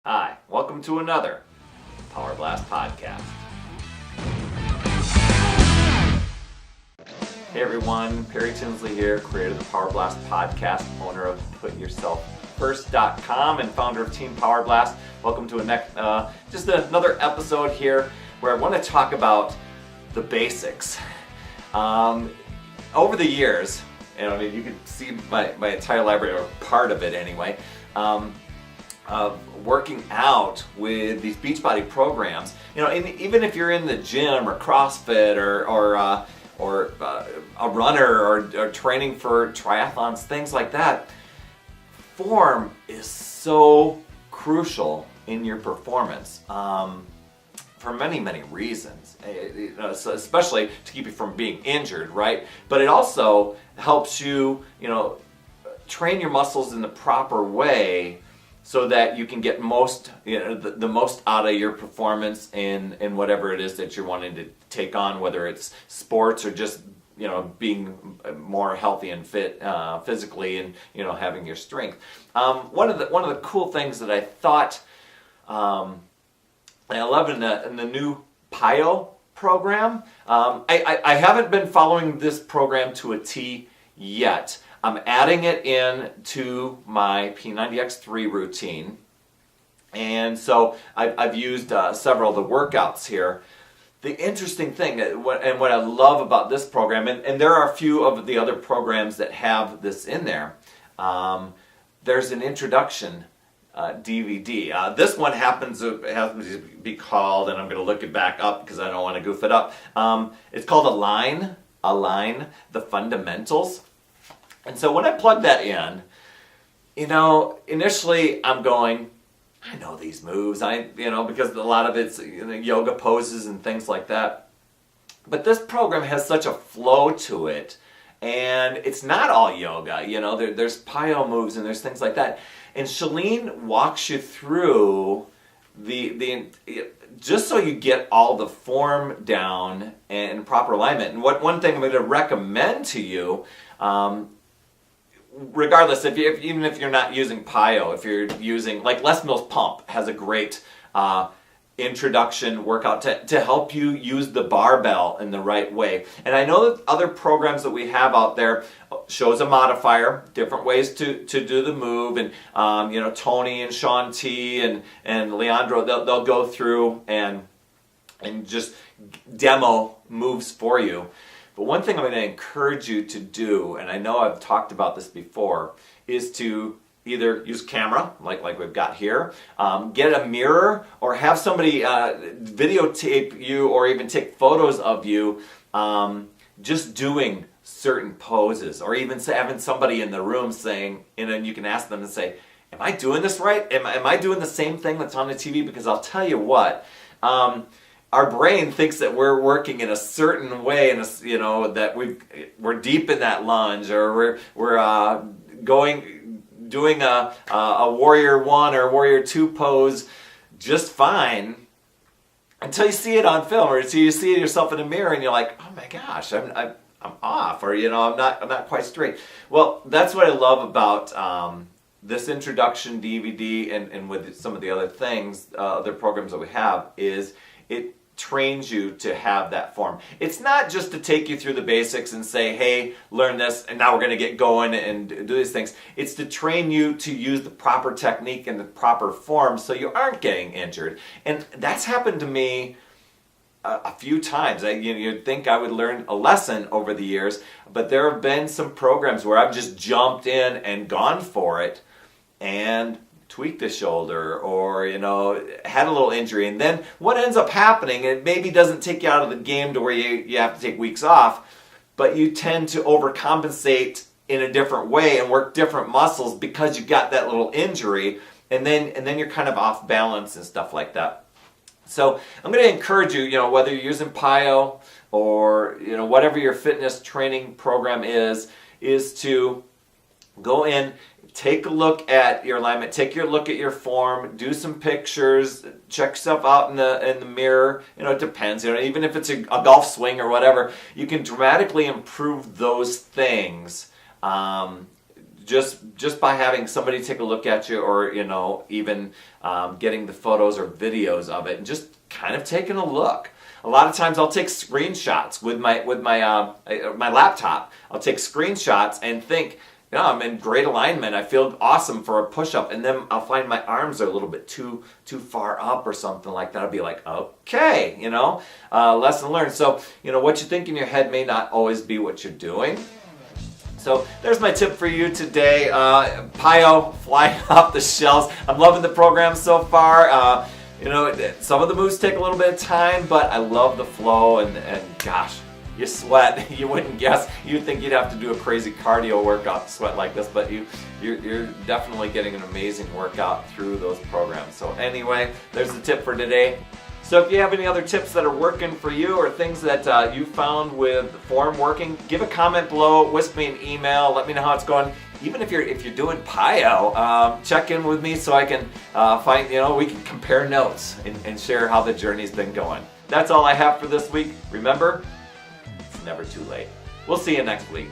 Hi, welcome to another Power Blast podcast. Hey everyone, Perry Tinsley here, creator of the Power Blast podcast, owner of PutYourselfFirst.com, and founder of Team Power Blast. Welcome to just another episode here where I want to talk about the basics. Over the years, you can see my entire library, or part of it anyway, of working out with these Beachbody programs. Even if you're in the gym or CrossFit or a runner or training for triathlons, things like that, form is so crucial in your performance for many, many reasons, especially to keep you from being injured, right? But it also helps you, train your muscles in the proper way so that you can get the most out of your performance in whatever it is that you're wanting to take on, whether it's sports or just being more healthy and fit physically, and having your strength. One of the cool things that I thought I love in the new PYO program. I haven't been following this program to a T yet. I'm adding it in to my P90X3 routine, and so I've used several of the workouts here. The interesting thing, and what I love about this program, and there are a few of the other programs that have this in there, there's an introduction DVD. This one happens to be called, and I'm going to look it back up because I don't want to goof it up. It's called Align, the Fundamentals. And so when I plug that in, initially I'm going, I know these moves, because a lot of it's yoga poses and things like that. But this program has such a flow to it, and it's not all yoga. There's PYO moves and there's things like that. And Shalene walks you through the just so you get all the form down and proper alignment. And one thing I'm going to recommend to you, regardless, even if you're not using PYO, if you're using, like Les Mills Pump has a great introduction workout to help you use the barbell in the right way. And I know that other programs that we have out there shows a modifier, different ways to do the move, and Tony and Sean T and Leandro, they'll go through and just demo moves for you. But one thing I'm going to encourage you to do, and I know I've talked about this before, is to either use camera, like we've got here, get a mirror, or have somebody videotape you, or even take photos of you just doing certain poses, or even having somebody in the room saying, and you can ask them and say, am I doing this right? Am I doing the same thing that's on the TV? Because I'll tell you what, our brain thinks that we're working in a certain way, and that we're deep in that lunge, or we're doing a warrior 1 or warrior 2 pose just fine, until you see it on film, or until you see yourself in a mirror and you're like, oh my gosh, I'm off, or I'm not quite straight. Well, that's what I love about this introduction DVD, and with some of the other things, other programs that we have, is it trains you to have that form. It's not just to take you through the basics and say, hey, learn this, and now we're going to get going and do these things. It's to train you to use the proper technique and the proper form so you aren't getting injured. And that's happened to me a few times. You'd think I would learn a lesson over the years, but there have been some programs where I've just jumped in and gone for it and tweaked the shoulder, or had a little injury, and then what ends up happening, it maybe doesn't take you out of the game to where you have to take weeks off, but you tend to overcompensate in a different way and work different muscles because you got that little injury, and then you're kind of off balance and stuff like that. So I'm going to encourage you, whether you're using PYO or whatever your fitness training program is to go in, take a look at your alignment, take a look at your form, do some pictures, check yourself out in the mirror. It depends. Even if it's a golf swing or whatever, you can dramatically improve those things just by having somebody take a look at you, or even getting the photos or videos of it and just kind of taking a look. A lot of times I'll take screenshots with my laptop. I'll take screenshots and think, I'm in great alignment. I feel awesome for a push-up, and then I'll find my arms are a little bit too far up or something like that. I'll be like, okay, lesson learned. So, what you think in your head may not always be what you're doing. So there's my tip for you today. PiYo, flying off the shelves. I'm loving the program so far. Some of the moves take a little bit of time, but I love the flow, and gosh, you sweat. You wouldn't guess. You'd think you'd have to do a crazy cardio workout to sweat like this, but you're definitely getting an amazing workout through those programs. So anyway, there's the tip for today. So if you have any other tips that are working for you, or things that you found with form working, give a comment below, whisk me an email, let me know how it's going. Even if you're doing PiYo, check in with me so I can find, we can compare notes and share how the journey's been going. That's all I have for this week. Remember, it's never too late. We'll see you next week.